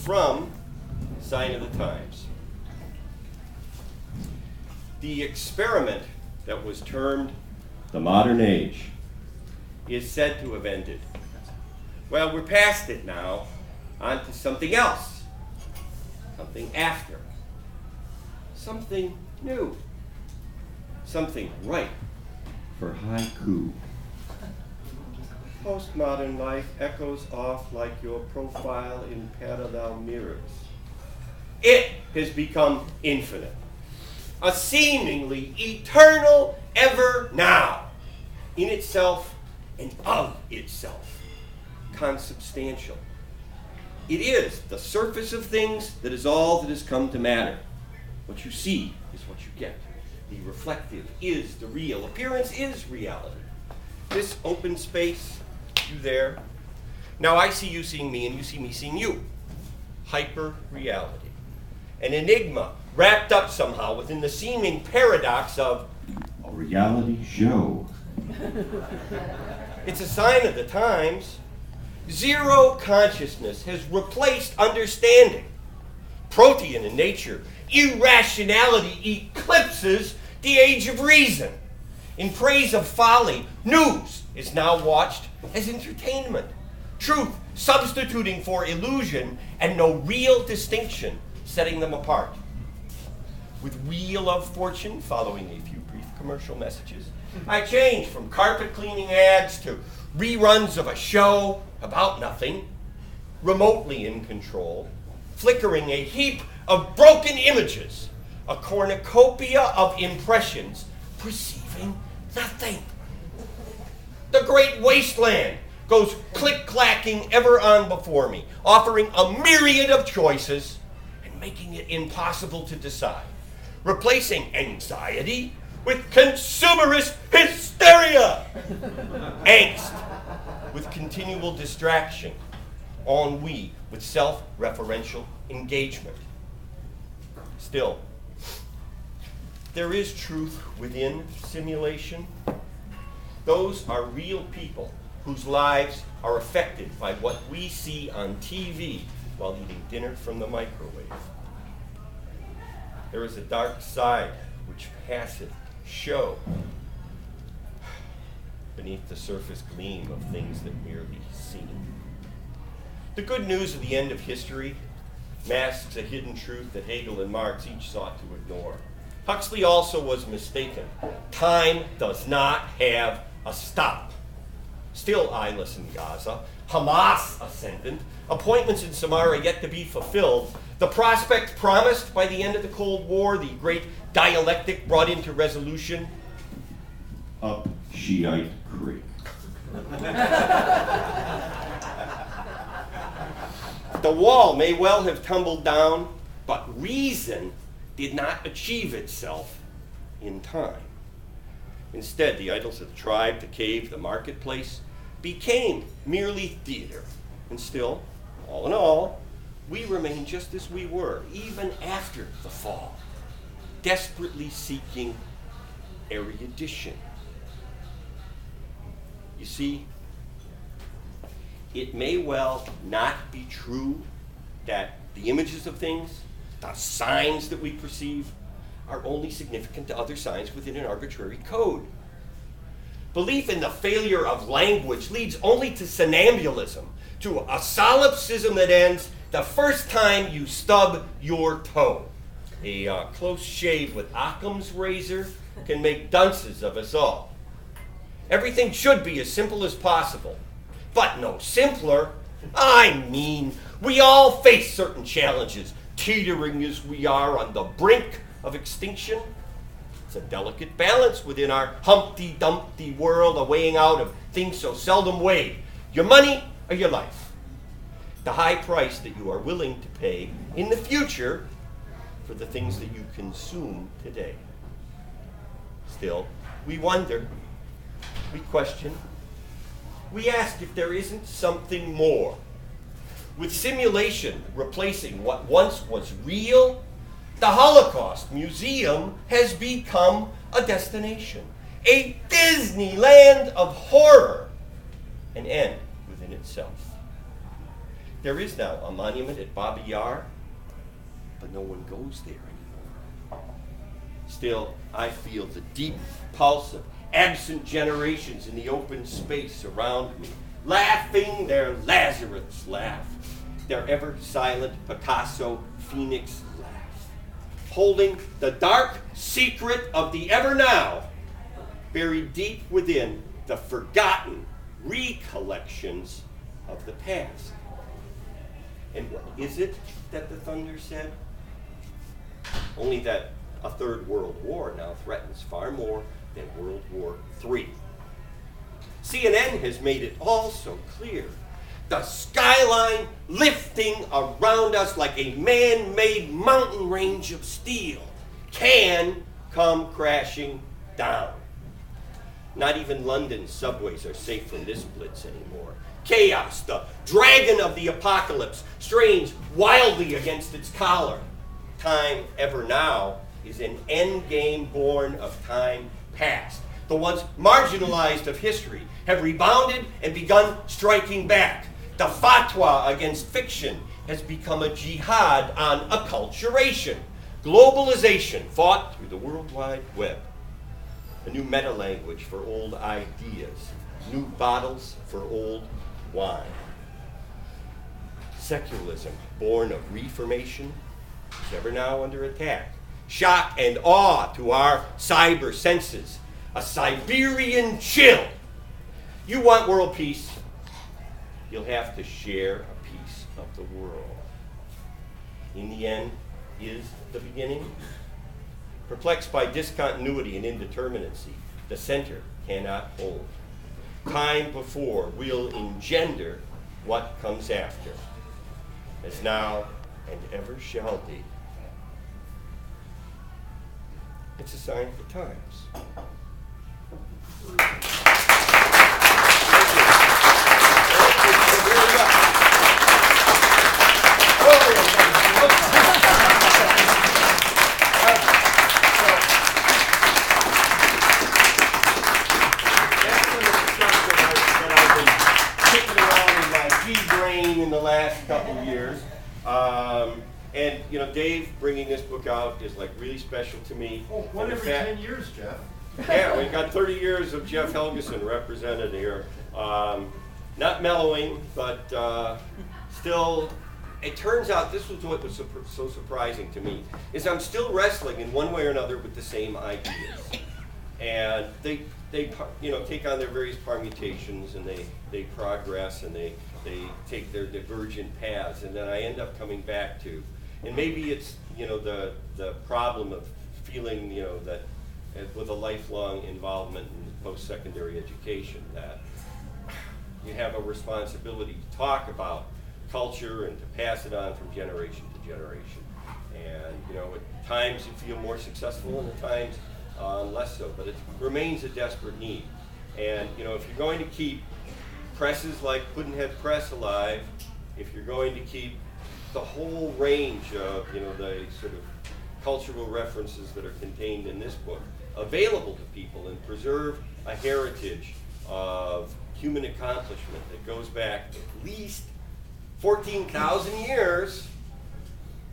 from Sign of the Times. The experiment that was termed the modern age is said to have ended. Well, we're past it now, on to something else, something after, something new, something ripe for haiku. Postmodern life echoes off like your profile in parallel mirrors. It has become infinite, a seemingly eternal ever now, in itself and of itself, consubstantial. It is the surface of things that is all that has come to matter. What you see is what you get. The reflective is the real. Appearance is reality. This open space, you there. Now I see you seeing me and you see me seeing you. Hyper-reality. An enigma wrapped up somehow within the seeming paradox of a reality show. It's a sign of the times. Zero consciousness has replaced understanding. Protean in nature, irrationality eclipses the age of reason. In praise of folly, news is now watched as entertainment. Truth substituting for illusion, and no real distinction setting them apart. With Wheel of Fortune following a few brief commercial messages, I change from carpet cleaning ads to reruns of a show about nothing, remotely in control, flickering a heap of broken images, a cornucopia of impressions, perceiving nothing. The great wasteland goes click-clacking ever on before me, offering a myriad of choices and making it impossible to decide, replacing anxiety with consumerist hysteria, angst with continual distraction, ennui with self-referential engagement. Still, there is truth within simulation. Those are real people whose lives are affected by what we see on TV while eating dinner from the microwave. There is a dark side which passeth show beneath the surface gleam of things that merely seem. The good news of the end of history masks a hidden truth that Hegel and Marx each sought to ignore. Huxley also was mistaken. Time does not have a stop. Still eyeless in Gaza, Hamas ascendant, appointments in Samarra yet to be fulfilled, the prospect promised by the end of the Cold War, the great dialectic brought into resolution, up Shiite Creek. The wall may well have tumbled down, but reason did not achieve itself in time. Instead, the idols of the tribe, the cave, the marketplace became merely theater. And still, all in all, we remain just as we were, even after the fall, desperately seeking erudition. You see, it may well not be true that the images of things, the signs that we perceive, are only significant to other signs within an arbitrary code. Belief in the failure of language leads only to somnambulism, to a solipsism that ends the first time you stub your toe. A close shave with Occam's razor can make dunces of us all. Everything should be as simple as possible, but no simpler. I mean, we all face certain challenges, teetering as we are on the brink of extinction. It's a delicate balance within our Humpty Dumpty world, a weighing out of things so seldom weighed. Your money or your life. The high price that you are willing to pay in the future for the things that you consume today. Still, we wonder, we question, we ask if there isn't something more. With simulation replacing what once was real, the Holocaust Museum has become a destination, a Disneyland of horror, an end within itself. There is now a monument at Babi Yar, but no one goes there anymore. Still, I feel the deep pulse of absent generations in the open space around me, laughing their Lazarus laugh, their ever-silent Picasso Phoenix laugh, holding the dark secret of the ever-now, buried deep within the forgotten recollections of the past. And what is it that the thunder said? Only that a third world war now threatens far more than World War III. CNN has made it all so clear. The skyline lifting around us like a man-made mountain range of steel can come crashing down. Not even London's subways are safe from this blitz anymore. Chaos, the dragon of the apocalypse, strains wildly against its collar. Time ever now is an endgame born of time past. The ones marginalized of history have rebounded and begun striking back. The fatwa against fiction has become a jihad on acculturation. Globalization fought through the World Wide Web. A new meta-language for old ideas. New bottles for old wine. Secularism, born of reformation, is ever now under attack. Shock and awe to our cyber senses. A Siberian chill. You want world peace, you'll have to share a piece of the world. In the end is the beginning. Perplexed by discontinuity and indeterminacy, the center cannot hold. Time before will engender what comes after, as now and ever shall be. It's a sign of the times. In the last couple of years. And, you know, Dave bringing this book out is like really special to me. Oh, one every 10 years, Jeff. Yeah, we've got 30 years of Jeff Helgeson represented here. Not mellowing, but still, it turns out this was what was so surprising to me, is I'm still wrestling in one way or another with the same ideas. And they you know, take on their various permutations, and they progress, and they take their divergent paths, and then I end up coming back to, and maybe it's, you know, the problem of feeling, you know, that with a lifelong involvement in post-secondary education, that you have a responsibility to talk about culture and to pass it on from generation to generation. And, you know, at times you feel more successful, and at times less so, but it remains a desperate need. And, you know, if you're going to keep presses like Pudd'nhead Press alive, if you're going to keep the whole range of, you know, the sort of cultural references that are contained in this book available to people, and preserve a heritage of human accomplishment that goes back at least 14,000 years,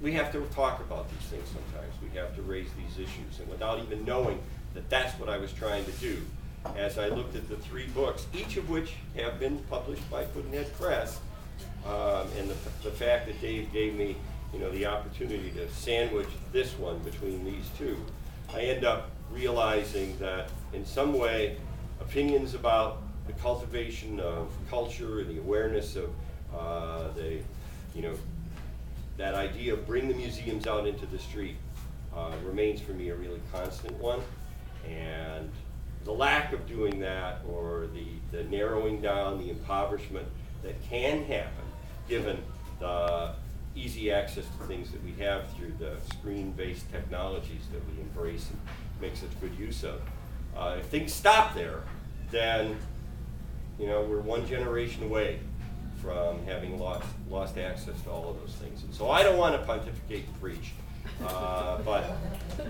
we have to talk about these things sometimes. We have to raise these issues, and without even knowing that that's what I was trying to do, as I looked at the 3 books, each of which have been published by Pudd'nhead Press, and the fact that Dave gave me, you know, the opportunity to sandwich this one between these 2, I end up realizing that in some way, opinions about the cultivation of culture and the awareness of you know, that idea of bring the museums out into the street remains for me a really constant one. And the lack of doing that, or the narrowing down, the impoverishment that can happen given the easy access to things that we have through the screen-based technologies that we embrace and make such good use of. If things stop there, then, you know, we're one generation away from having lost access to all of those things. And so I don't want to pontificate and preach. But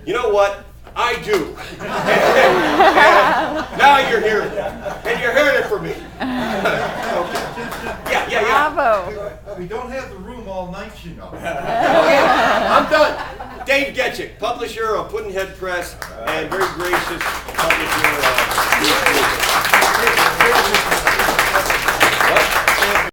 you know what? I do. And now you're hearing it. And you're hearing it from me. Okay. Yeah. Bravo. We don't have the room all night, you know. I'm done. Dave Getchick, publisher of Pudd'nhead Press, and very gracious